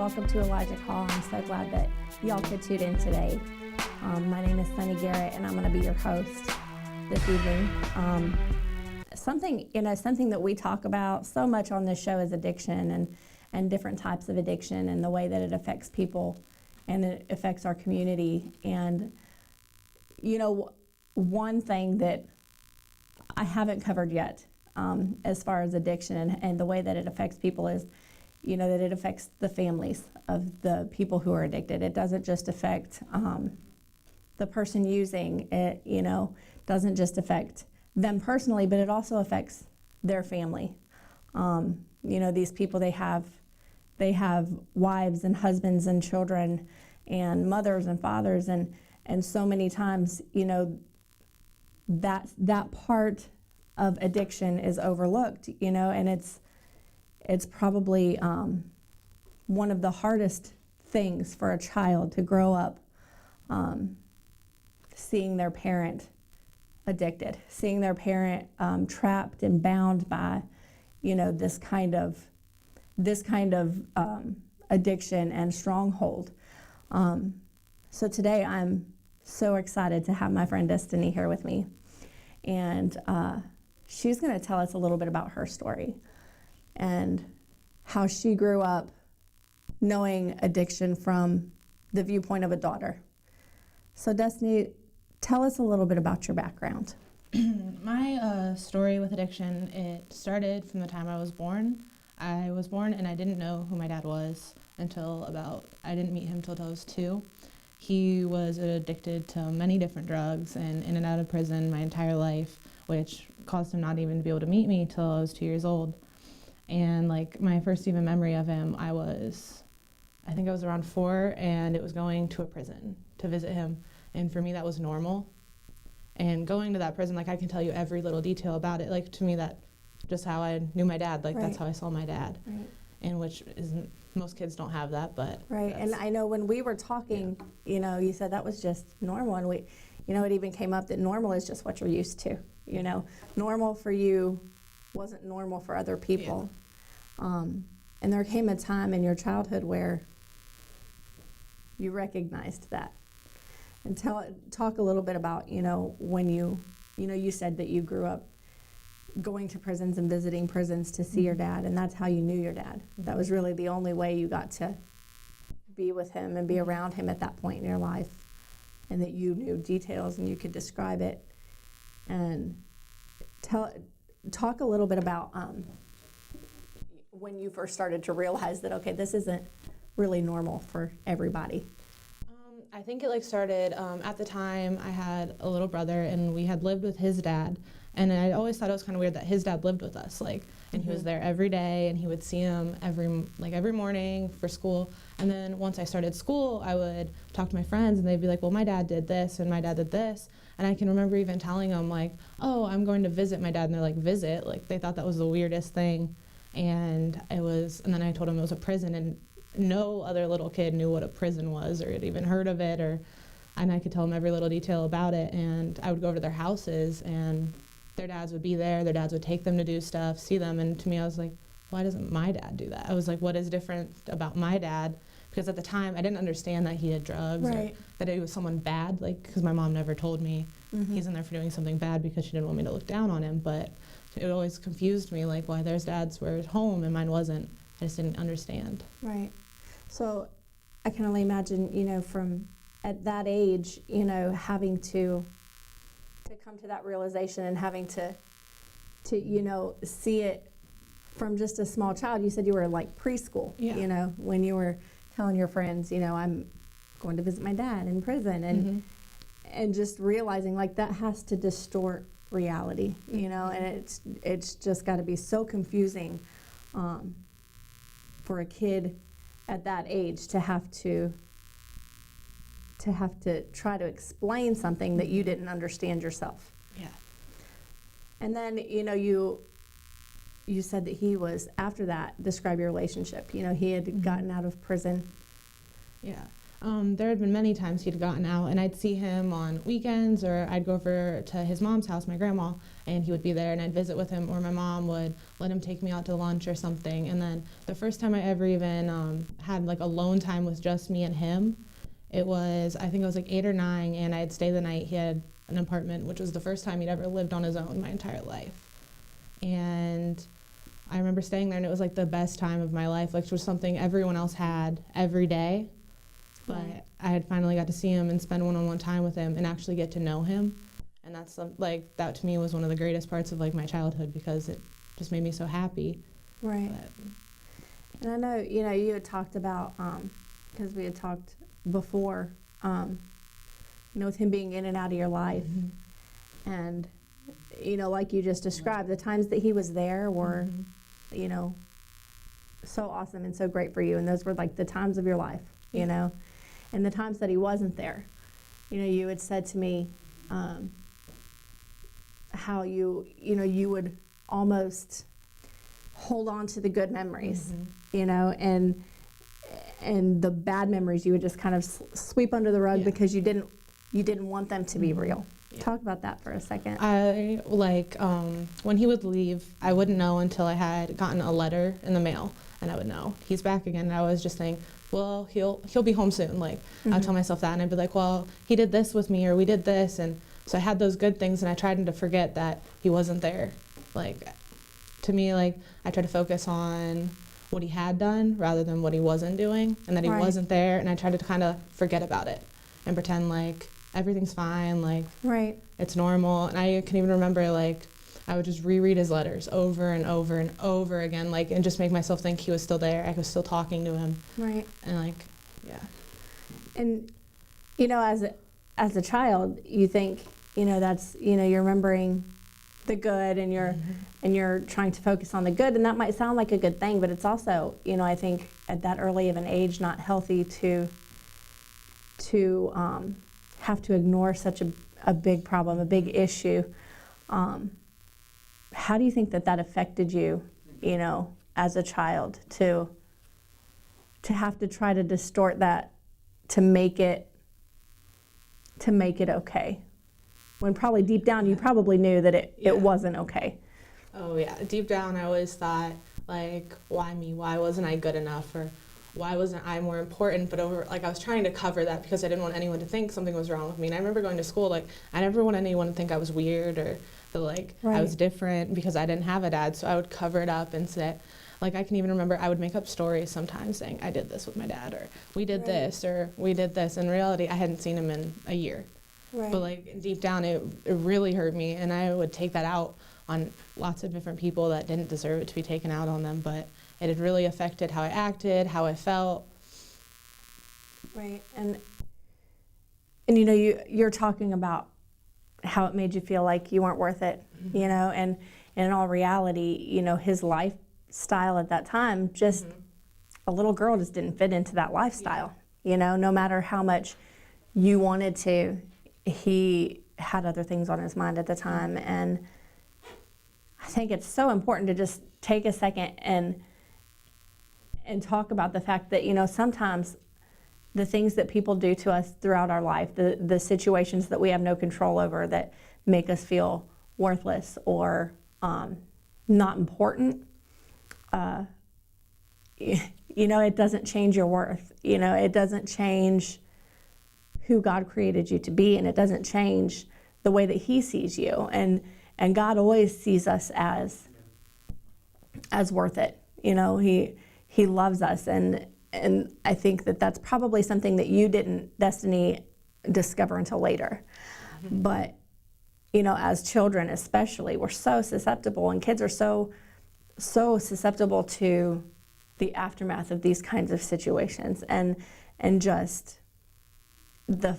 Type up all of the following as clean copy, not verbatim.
welcome to Elijah Call. I'm so glad that y'all could tune in today. My name is Garrett, and I'm going to be your host this evening. Something that we talk about so much on this show is addiction and different types of addiction and the way that it affects people and it affects our community. And, one thing that I haven't covered yet as far as addiction and the way that it affects people is, that it affects the families of the people who are addicted. It doesn't just affect the person using it, doesn't just affect them personally, but it also affects their family. These people, they have wives and husbands and children and mothers and fathers, and so many times, that part of addiction is overlooked, and it's probably one of the hardest things for a child to grow up seeing their parent addicted, seeing their parent trapped and bound by, this kind of addiction and stronghold. So today I'm so excited to have my friend Destiny here with me, and she's going to tell us a little bit about her story and how she grew up knowing addiction from the viewpoint of a daughter. So Destiny, tell us a little bit about your background. My story with addiction, it started from the time I was born. I was born and I didn't know who my dad was I didn't meet him until I was 2. He was addicted to many different drugs and in and out of prison my entire life, which caused him not even to be able to meet me till I was 2 years old. And my first even memory of him, I think I was around 4, and it was going to a prison to visit him. And for me, that was normal. And going to that prison, I can tell you every little detail about it. To me, that just how I knew my dad. Right. That's how I saw my dad. Right. And which isn't, most kids don't have that, but. Right, and I know when we were talking, you said that was just normal. And it even came up that normal is just what you're used to. Normal for you wasn't normal for other people. Yeah. And there came a time in your childhood where you recognized that. And talk a little bit about, when you said that you grew up going to prisons and visiting prisons to see your dad, and that's how you knew your dad. That was really the only way you got to be with him and be around him at that point in your life, and that you knew details and you could describe it. And talk a little bit about when you first started to realize that, okay, this isn't really normal for everybody. I think it started at the time I had a little brother and we had lived with his dad, and I always thought it was kind of weird that his dad lived with us, and he was there every day and he would see him every morning for school. And then once I started school, I would talk to my friends and they'd be like, well, my dad did this and my dad did this. And I can remember even telling them oh, I'm going to visit my dad, and they're like, visit? They thought that was the weirdest thing. And then I told them it was a prison, and no other little kid knew what a prison was or had even heard of it, and I could tell them every little detail about it. And I would go over to their houses and their dads would be there, their dads would take them to do stuff, see them, and to me I was like, why doesn't my dad do that? I was like, what is different about my dad? Because at the time I didn't understand that he did drugs, right, or that he was someone bad, because my mom never told me he's in there for doing something bad because she didn't want me to look down on him. But it always confused me, why their dads were at home and mine wasn't. I just didn't understand. Right. So I can only imagine, from at that age, having to come to that realization and having to see it from just a small child. You said you were preschool, yeah. When you were telling your friends, I'm going to visit my dad in prison, and just realizing that has to distort reality, and it's just got to be so confusing for a kid at that age to have to try to explain something that you didn't understand yourself. Yeah. And then, you said that he was, after that, describe your relationship. He had gotten out of prison. Yeah. There had been many times he'd gotten out, and I'd see him on weekends, or I'd go over to his mom's house, my grandma, and he would be there, and I'd visit with him, or my mom would let him take me out to lunch or something. And then the first time I ever even had like alone time with just me and him, I think it was like 8 or 9, and I'd stay the night. He had an apartment, which was the first time he'd ever lived on his own my entire life. And I remember staying there, and it was like the best time of my life, like it was something everyone else had every day. But I had finally got to see him and spend one-on-one time with him and actually get to know him. And that's like, that to me was one of the greatest parts of like my childhood, because it just made me so happy. Right. And I know, you had talked about, because we had talked before, with him being in and out of your life. Mm-hmm. And, like you just described, the times that he was there were, mm-hmm. So awesome and so great for you. And those were like the times of your life, And the times that he wasn't there, you had said to me how you would almost hold on to the good memories, mm-hmm. And the bad memories you would just kind of sweep under the rug, because you didn't want them to be real. Yeah. Talk about that for a second. I when he would leave, I wouldn't know until I had gotten a letter in the mail, and I would know he's back again. And I was just saying, well, he'll be home soon. Like, mm-hmm. I'd tell myself that, and I'd be like, well, he did this with me, or we did this. And so I had those good things, and I tried to forget that he wasn't there. Like, to me, like, I tried to focus on what he had done rather than what he wasn't doing, and that he wasn't there. And I tried to kind of forget about it and pretend like everything's fine, like it's normal. And I can even remember, like, I would just reread his letters over and over and over again, like, and just make myself think he was still there. I was still talking to him. Right. And like, yeah. And, as a child, you think, that's, you're remembering the good, and you're mm-hmm. and you're trying to focus on the good, and that might sound like a good thing, but it's also, I think at that early of an age, not healthy to have to ignore such a big problem, a big issue. How do you think that affected you, as a child, to have to try to distort that to make it okay? When probably deep down you probably knew that it wasn't okay. Oh yeah, deep down I always thought, like, why me? Why wasn't I good enough? Or why wasn't I more important? But I was trying to cover that because I didn't want anyone to think something was wrong with me. And I remember going to school, like, I never wanted anyone to think I was weird, or that, I was different, because I didn't have a dad. So I would cover it up and say, like, I can even remember I would make up stories sometimes saying I did this with my dad, or we did this, or we did this. In reality, I hadn't seen him in a year. Right. But deep down, it really hurt me, and I would take that out on lots of different people that didn't deserve it to be taken out on them. But it had really affected how I acted, how I felt. Right, and you're talking about how it made you feel like you weren't worth it, mm-hmm. And in all reality, his lifestyle at that time, just mm-hmm. a little girl just didn't fit into that lifestyle. Yeah. No matter how much you wanted to, he had other things on his mind at the time. And I think it's so important to just take a second and talk about the fact that, sometimes the things that people do to us throughout our life, the situations that we have no control over that make us feel worthless or not important, it doesn't change your worth. It doesn't change who God created you to be, and it doesn't change the way that he sees you. And God always sees us as worth it. He loves us, and I think that's probably something that you didn't, Destiny, discover until later. Mm-hmm. But as children especially, we're so susceptible, and kids are so susceptible to the aftermath of these kinds of situations, and just the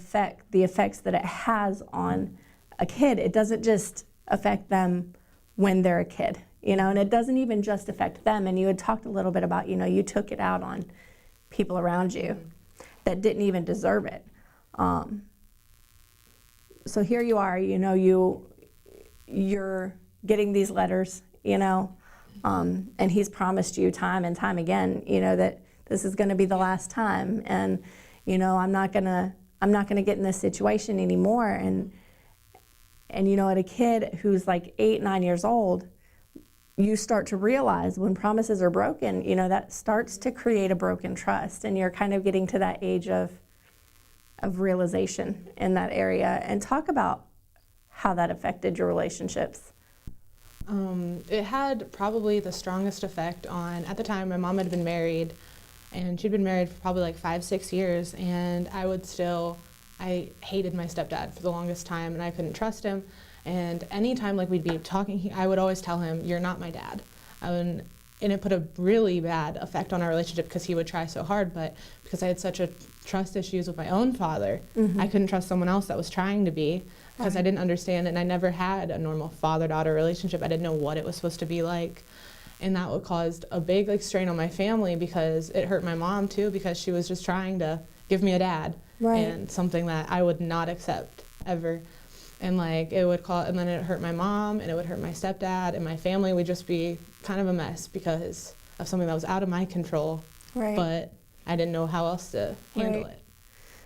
effects that it has on a kid. It doesn't just affect them when they're a kid, and it doesn't even just affect them. And you had talked a little bit about, you took it out on people around you mm-hmm. that didn't even deserve it. So here you are, you're getting these letters, and he's promised you time and time again, that this is going to be the last time. And, I'm not gonna get in this situation anymore. And at a kid who's like 8, 9 years old, you start to realize when promises are broken, that starts to create a broken trust, and you're kind of getting to that age of realization in that area. And talk about how that affected your relationships. It had probably the strongest effect on, at the time, my mom had been married, and she'd been married for probably like 5, 6 years, and I hated my stepdad for the longest time, and I couldn't trust him. And anytime like we'd be talking, I would always tell him, "You're not my dad." And it put a really bad effect on our relationship because he would try so hard, but because I had such a trust issues with my own father, I couldn't trust someone else that was trying to be, because I didn't understand it, and I never had a normal father-daughter relationship. I didn't know what it was supposed to be like, and that would caused a big like strain on my family, because it hurt my mom too, because she was just trying to give me a dad, and something that I would not accept ever. And like and then it hurt my mom, and it would hurt my stepdad, and my family would just be kind of a mess because of something that was out of my control. But I didn't know how else to handle it.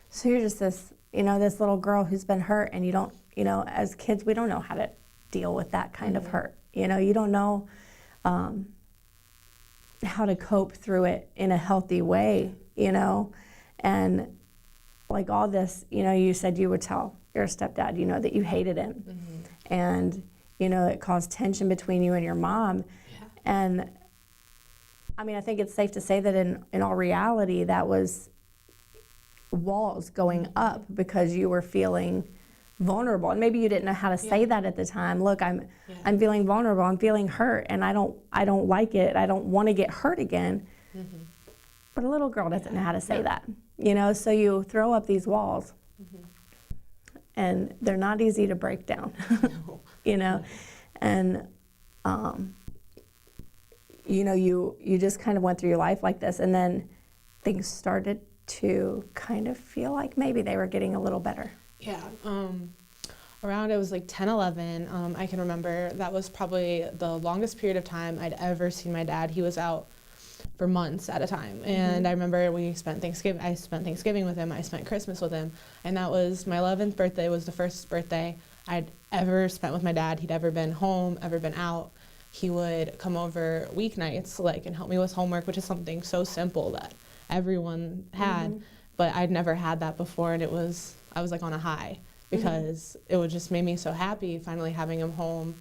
So you're just this little girl who's been hurt, and you don't, as kids, we don't know how to deal with that kind of hurt. You don't know how to cope through it in a healthy way, and like all this, you said you would tell your stepdad, that you hated him, and, it caused tension between you and your mom. And I mean, I think it's safe to say that in all reality, that was walls going up because you were feeling vulnerable, and maybe you didn't know how to say that at the time. Look, I'm feeling vulnerable, I'm feeling hurt, and I don't like it, I don't want to get hurt again. But a little girl doesn't know how to say that, so you throw up these walls, and they're not easy to break down. And you just kind of went through your life like this, and then things started to kind of feel like maybe they were getting a little better. Around, it was like 10, 11, I can remember that was probably the longest period of time I'd ever seen my dad. He was out for months at a time, and I remember I spent Thanksgiving with him, I spent Christmas with him, and that was my 11th birthday, was the first birthday I'd ever spent with my dad. He'd ever been home, ever been out. He would come over weeknights and help me with homework, which is something so simple that everyone had, but I'd never had that before, and I was like on a high, because it would just made me so happy finally having him home,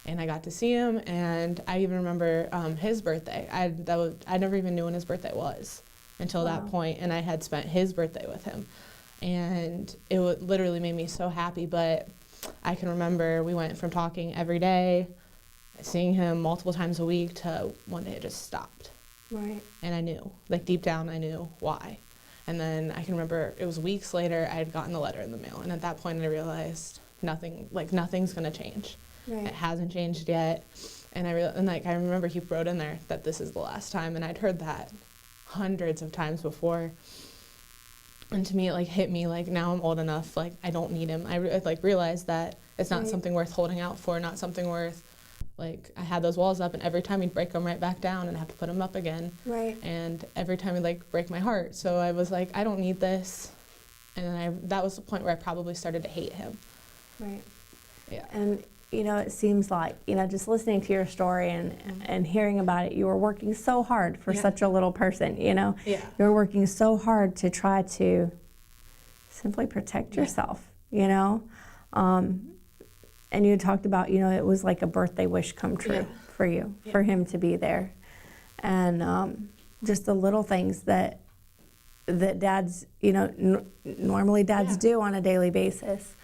and I got to see him. And I even remember his birthday. I never even knew when his birthday was until that point, and I had spent his birthday with him, and it literally made me so happy. But I can remember we went from talking every day, seeing him multiple times a week, to one day it just stopped. And I knew, deep down, I knew why. And then I can remember it was weeks later, I had gotten a letter in the mail, and at that point I realized nothing's gonna change. It hasn't changed yet. And I remember he wrote in there that this is the last time, and I'd heard that hundreds of times before. And to me, it hit me now I'm old enough, I don't need him. I realized that it's not something worth holding out for, not something worth, I had those walls up, and every time he'd break them right back down, and I have to put them up again. And every time he'd break my heart. So I was I don't need this. And then that was the point where I probably started to hate him. And it seems like, just listening to your story and hearing about it, you were working so hard for such a little person, You were working so hard to try to simply protect yourself, and you talked about, it was like a birthday wish come true for you, for him to be there. And just the little things that dads, normally dads do on a daily basis.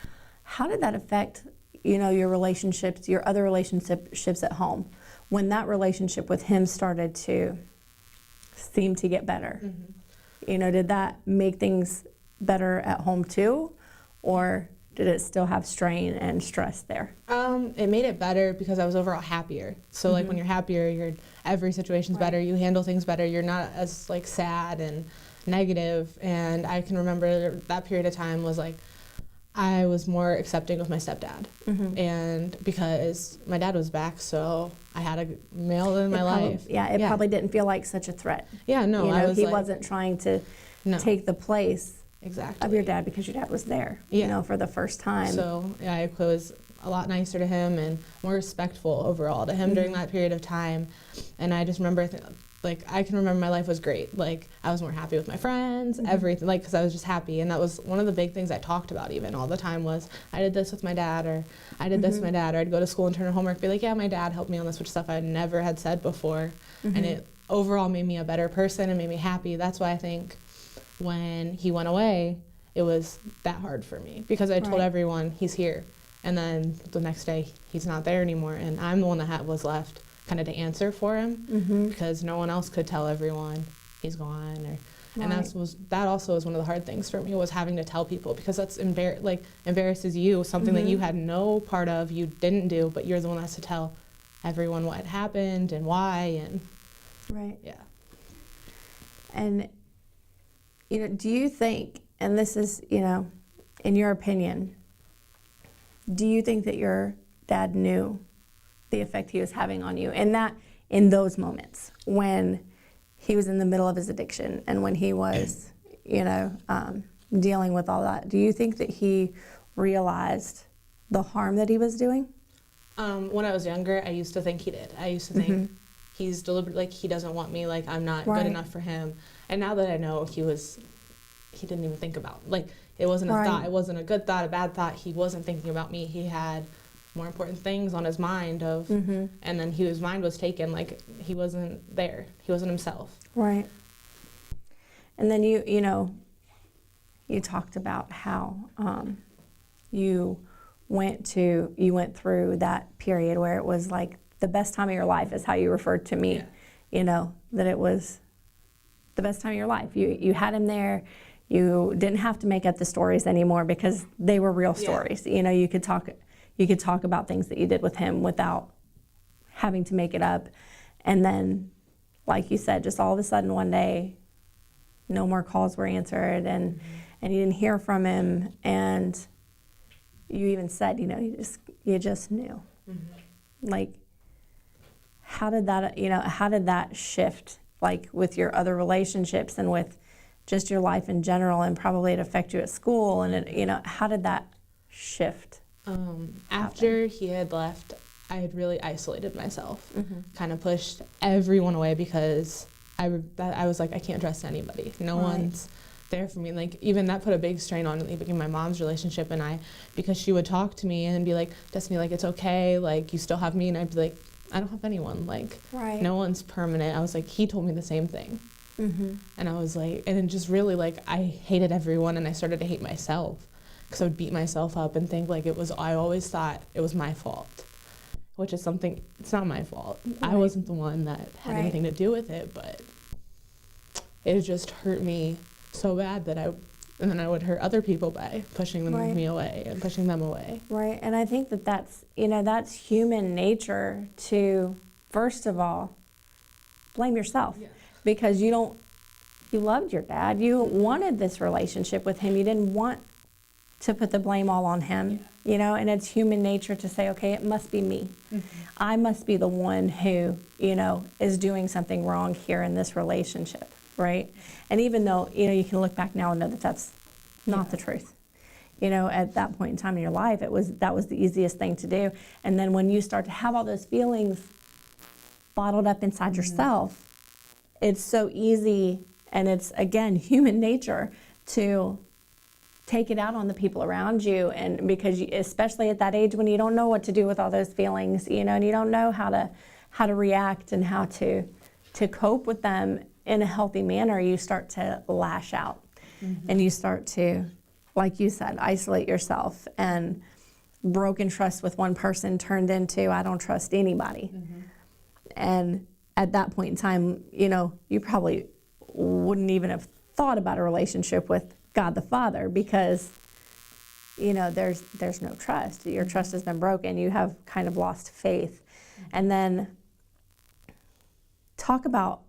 How did that affect, your relationships, your other relationships at home, when that relationship with him started to seem to get better? Did that make things better at home too, or did it still have strain and stress there? It made it better because I was overall happier. So when you're happier, every situation's better. You handle things better. You're not as sad and negative. And I can remember that period of time was I was more accepting of my stepdad, and because my dad was back, so I had a male in my life. It probably didn't feel like such a threat. No, I was he wasn't trying to No. take the place Exactly. of your dad because your dad was there, Yeah. for the first time. So yeah, I was a lot nicer to him and more respectful overall to him during that period of time. And I just remember, I can remember my life was great. Like, I was more happy with my friends, everything, because I was just happy. And that was one of the big things I talked about even all the time was, I did this with my dad, or I did this with my dad, or I'd go to school and turn in homework, be like, yeah, my dad helped me on this, which stuff I never had said before. And it overall made me a better person and made me happy. That's why I think when he went away, it was that hard for me, because I told everyone he's here. And then the next day, he's not there anymore. And I'm the one that was left kind of to answer for him, because no one else could tell everyone he's gone. And that also was one of the hard things for me, was having to tell people, because that's embarrasses you, something that you had no part of, you didn't do, but you're the one that has to tell everyone what had happened and why. And yeah. And, do you think, and this is, in your opinion, do you think that your dad knew the effect he was having on you in those moments when he was in the middle of his addiction and when he was, dealing with all that? Do you think that he realized the harm that he was doing? When I was younger, I used to think he did. I used to think he's deliberate, he doesn't want me, I'm not good enough for him. And now that I know he didn't even think about, it wasn't a thought. It wasn't a good thought, a bad thought. He wasn't thinking about me. He had more important things on his mind and then his mind was taken. He wasn't there. He wasn't himself. Right. And then you talked about how you went through that period where it was the best time of your life, is how you referred to me. That it was the best time of your life. You had him there. You didn't have to make up the stories anymore because they were real stories. You could talk about things that you did with him without having to make it up. And then, like you said, just all of a sudden one day, no more calls were answered, and you didn't hear from him, and you even said, you just knew. How did that shift, with your other relationships and with just your life in general, and probably it affect you at school, and how did that shift? After he had left, I had really isolated myself, kind of pushed everyone away, because I was I can't trust anybody. No one's there for me. Even that put a big strain on my mom's relationship and I, because she would talk to me and be like, Destiny, it's okay, you still have me, and I'd be like, I don't have anyone, no one's permanent. I was he told me the same thing. And I was and it just really I hated everyone, and I started to hate myself, because I would beat myself up and think I always thought it was my fault, which is something, it's not my fault. I wasn't the one that had anything to do with it, but it just hurt me so bad that and then I would hurt other people by pushing me away and pushing them away. Right, and I think that's human nature to, first of all, blame yourself. Yeah. Because you loved your dad. You wanted this relationship with him. You didn't want to put the blame all on him, and it's human nature to say, okay, it must be me. I must be the one who, is doing something wrong here in this relationship, right? And even though, you can look back now and know that that's not the truth. At that point in time in your life, that was the easiest thing to do. And then when you start to have all those feelings bottled up inside yourself, it's so easy, and it's, again, human nature to take it out on the people around you, and because especially at that age when you don't know what to do with all those feelings, and you don't know how to react and how to cope with them in a healthy manner, you start to lash out, and you start to, like you said, isolate yourself, and broken trust with one person turned into I don't trust anybody. And at that point in time, you probably wouldn't even have thought about a relationship with God the Father, because, there's no trust. Your trust has been broken. You have kind of lost faith. And then talk about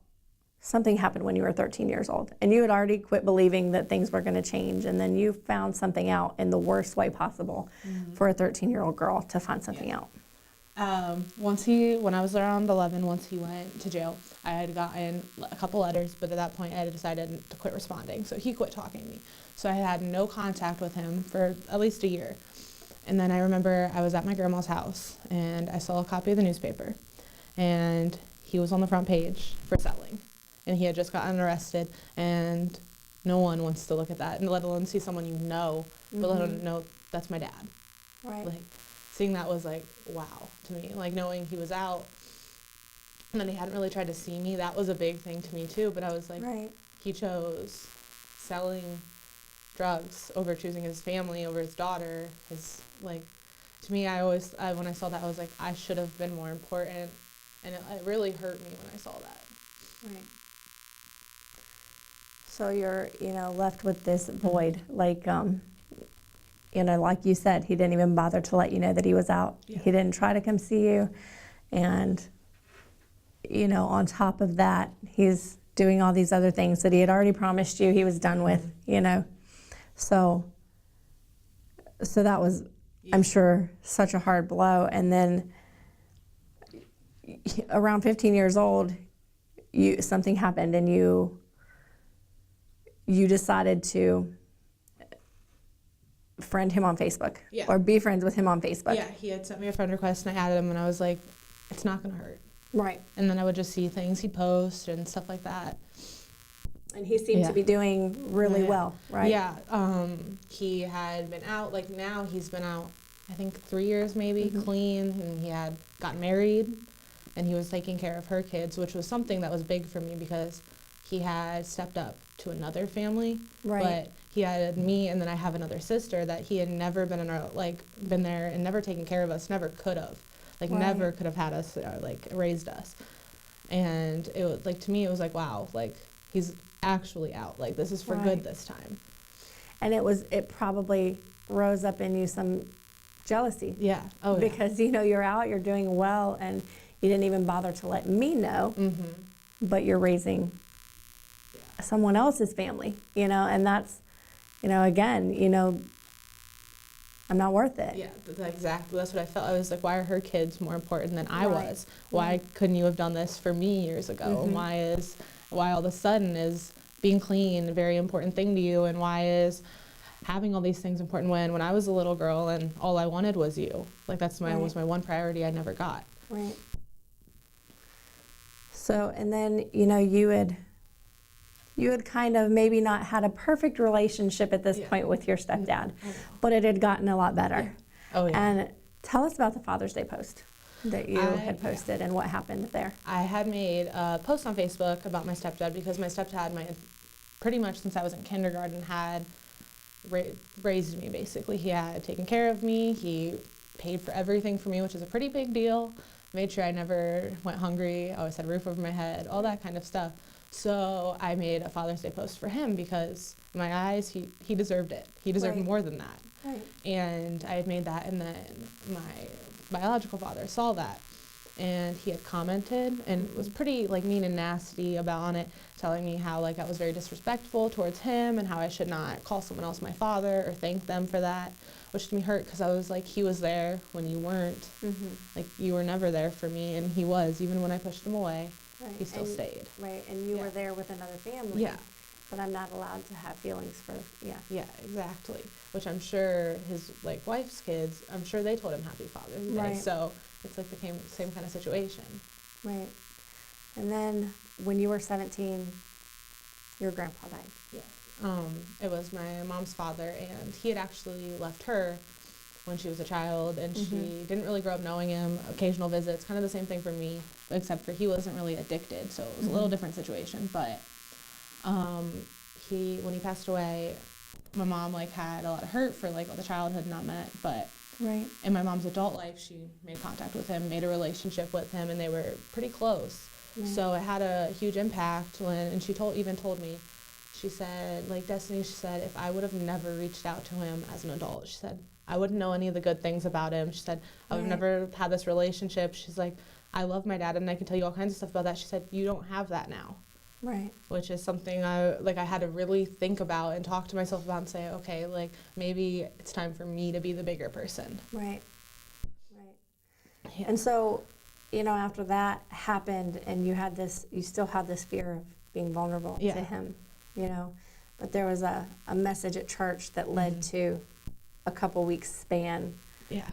something happened when you were 13 years old, and you had already quit believing that things were going to change, and then you found something out in the worst way possible for a 13-year-old girl to find something out. When I was around 11, once he went to jail, I had gotten a couple letters, but at that point I had decided to quit responding. So he quit talking to me. So I had no contact with him for at least a year. And then I remember I was at my grandma's house and I saw a copy of the newspaper and he was on the front page for selling. And he had just gotten arrested, and no one wants to look at that, and let alone see someone you know, but let alone know that's my dad. Right. Like, seeing that was like, wow, to me. Like, knowing he was out and that he hadn't really tried to see me, that was a big thing to me too. But I was like, Right. he chose selling drugs over choosing his family, over his daughter. To me, when I saw that, I was like, I should have been more important. And it really hurt me when I saw that. Right. So you're, left with this void. Like, like you said, he didn't even bother to let you know that he was out. Yeah. He didn't try to come see you. And, on top of that, he's doing all these other things that he had already promised you he was done with, So that was, I'm sure, such a hard blow. And then around 15 years old, something happened and you decided to friend him on Facebook. Yeah. Or be friends with him on Facebook. Yeah, he had sent me a friend request and I added him and I was like, it's not going to hurt. Right. And then I would just see things he'd post and stuff like that. And he seemed to be doing really well, right? Yeah. He had been out, now he's been out, I think 3 years maybe, clean, and he had gotten married and he was taking care of her kids, which was something that was big for me because he had stepped up to another family. Right. But he had me, and then I have another sister that he had never been been there and never taken care of us, never could have. Never could have had us, raised us. And it was, to me, it was like, wow, he's actually out. This is for good this time. And it probably rose up in you some jealousy. Yeah. Oh, yeah. Because, you're out, you're doing well, and you didn't even bother to let me know, but you're raising someone else's family, and that's, again, I'm not worth it. Yeah, exactly. That's what I felt. I was like, why are her kids more important than I was? Why couldn't you have done this for me years ago? And why all of a sudden is being clean a very important thing to you? And why is having all these things important when I was a little girl and all I wanted was you? Was my one priority I never got. Right. So, and then, you had kind of maybe not had a perfect relationship at this point with your stepdad, but it had gotten a lot better. Yeah. Oh, yeah. And tell us about the Father's Day post that you had posted and what happened there. I had made a post on Facebook about my stepdad because my stepdad, pretty much since I was in kindergarten, had raised me, basically. He had taken care of me. He paid for everything for me, which is a pretty big deal. Made sure I never went hungry. I always had a roof over my head, all that kind of stuff. So I made a Father's Day post for him because in my eyes, he deserved it. He deserved more than that. Right. And I had made that, and then my biological father saw that. And he had commented and was pretty mean and nasty about it, telling me how I was very disrespectful towards him and how I should not call someone else my father or thank them for that, which to me hurt because I was like, he was there when you weren't. You were never there for me, and he was, even when I pushed him away. Right. He still stayed. Right, and you were there with another family. Yeah. But I'm not allowed to have feelings for, Yeah, exactly. Which I'm sure his wife's kids, I'm sure they told him Happy Father's Day. Right. So it's the same kind of situation. Right. And then when you were 17, your grandpa died. Yeah. It was my mom's father, and he had actually left her when she was a child, and she didn't really grow up knowing him. Occasional visits, kind of the same thing for me, except for he wasn't really addicted, so it was a little different situation. But when he passed away, my mom had a lot of hurt for the childhood not met, but in my mom's adult life, she made contact with him, made a relationship with him, and they were pretty close. So it had a huge impact and she even told me, she said, Destiny, she said, if I would have never reached out to him as an adult, she said, I wouldn't know any of the good things about him. She said, I would have never had this relationship. She's like, I love my dad, and I can tell you all kinds of stuff about that. She said, you don't have that now. Right. Which is something I had to really think about and talk to myself about and say, okay, maybe it's time for me to be the bigger person. Right. Yeah. And so, after that happened and you still had this fear of being vulnerable Yeah. to him, but there was a message at church that led to a couple weeks span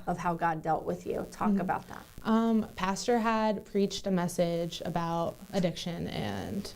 of how God dealt with you. Talk about that. Pastor had preached a message about addiction and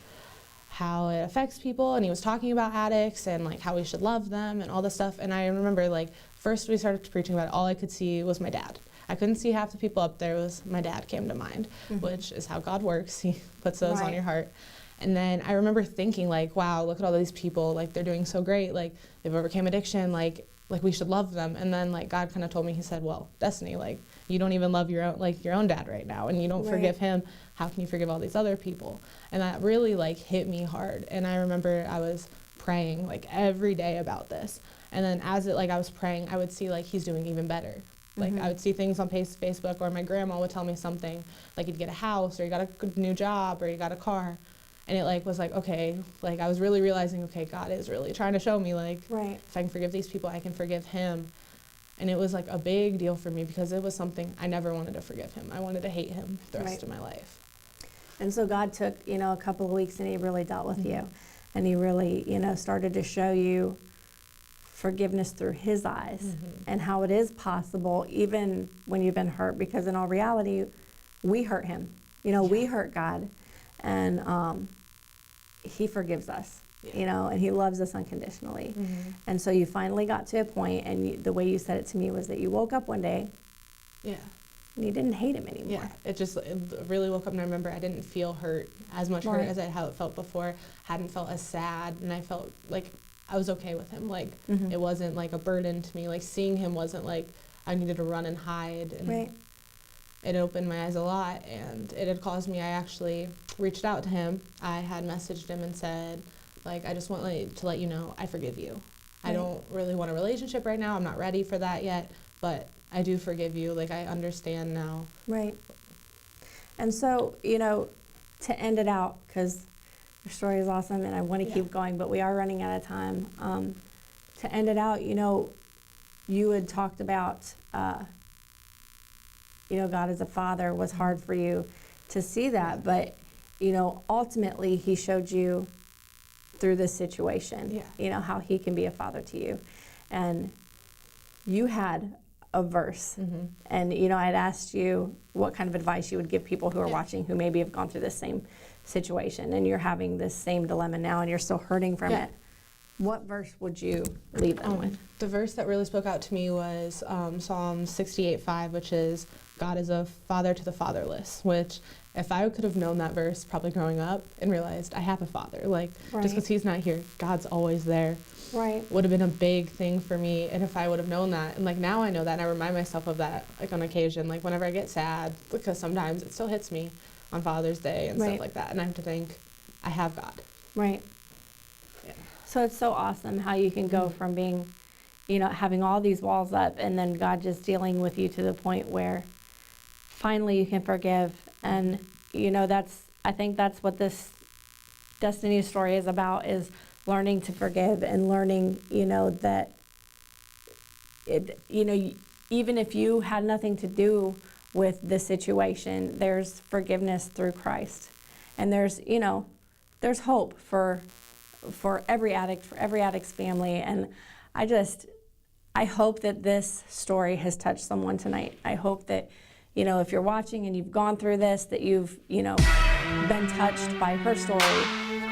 how it affects people, and he was talking about addicts and like how we should love them and all this stuff. And I remember like first we started preaching about it, all I could see was my dad. I couldn't see half the people up there. Was my dad came to mind, which is how God works. He puts those on your heart. And then I remember thinking like, wow, look at all these people, like they're doing so great, like they've overcame addiction, like we should love them. And then like God kind of told me, he said, well, Destiny, like you don't even love your own dad right now, and you don't forgive him. How can you forgive all these other people? And that really like hit me hard. And I remember I was praying like every day about this. And then as I was praying, I would see like he's doing even better. Like I would see things on Facebook, or my grandma would tell me something like he'd get a house, or he got a good new job, or he got a car. And it like was like, okay, like I was really realizing, okay, God is really trying to show me like if I can forgive these people, I can forgive him. And it was like a big deal for me because it was something I never wanted to forgive him. I wanted to hate him the rest of my life. And so God took, a couple of weeks and he really dealt with you. And he really, started to show you forgiveness through his eyes and how it is possible even when you've been hurt, because in all reality, we hurt him. We hurt God, and he forgives us, and he loves us unconditionally. And so you finally got to a point, and the way you said it to me was that you woke up one day and you didn't hate him anymore. It really woke up, and I remember I didn't feel hurt, as much hurt as I had felt before. Hadn't felt as sad, and I felt like I was okay with him. Like it wasn't like a burden to me. Like seeing him wasn't like I needed to run and hide. And it opened my eyes a lot, and it had caused me, I actually reached out to him. I had messaged him and said, like, I just want to let you know I forgive you. I don't really want a relationship right now. I'm not ready for that yet, but I do forgive you. Like, I understand now. Right. And so, to end it out, because your story is awesome and I want to keep going, but we are running out of time. To end it out, you had talked about, God as a father was hard for you to see that, but, ultimately he showed you through this situation, how he can be a father to you. And you had a verse, and, I'd asked you what kind of advice you would give people who are watching who maybe have gone through the same situation, and you're having this same dilemma now and you're still hurting from it. What verse would you leave them with? The verse that really spoke out to me was Psalm 68:5, which is, God is a father to the fatherless, which if I could have known that verse probably growing up and realized I have a father, like just because he's not here, God's always there. Would have been a big thing for me. And if I would have known that, and like now I know that, and I remind myself of that like on occasion, like whenever I get sad, because sometimes it still hits me on Father's Day and stuff like that, and I have to think, I have God. So it's so awesome how you can go from being, having all these walls up, and then God just dealing with you to the point where finally you can forgive. And, I think that's what this Destiny story is about, is learning to forgive and learning, that it, even if you had nothing to do with the situation, there's forgiveness through Christ. And there's hope for every addict, for every addict's family. And I hope that this story has touched someone tonight. I hope that, if you're watching and you've gone through this, that you've, been touched by her story.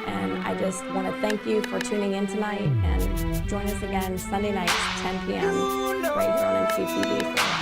And I just want to thank you for tuning in tonight, and join us again Sunday nights, 10 p.m. right here on MCTV.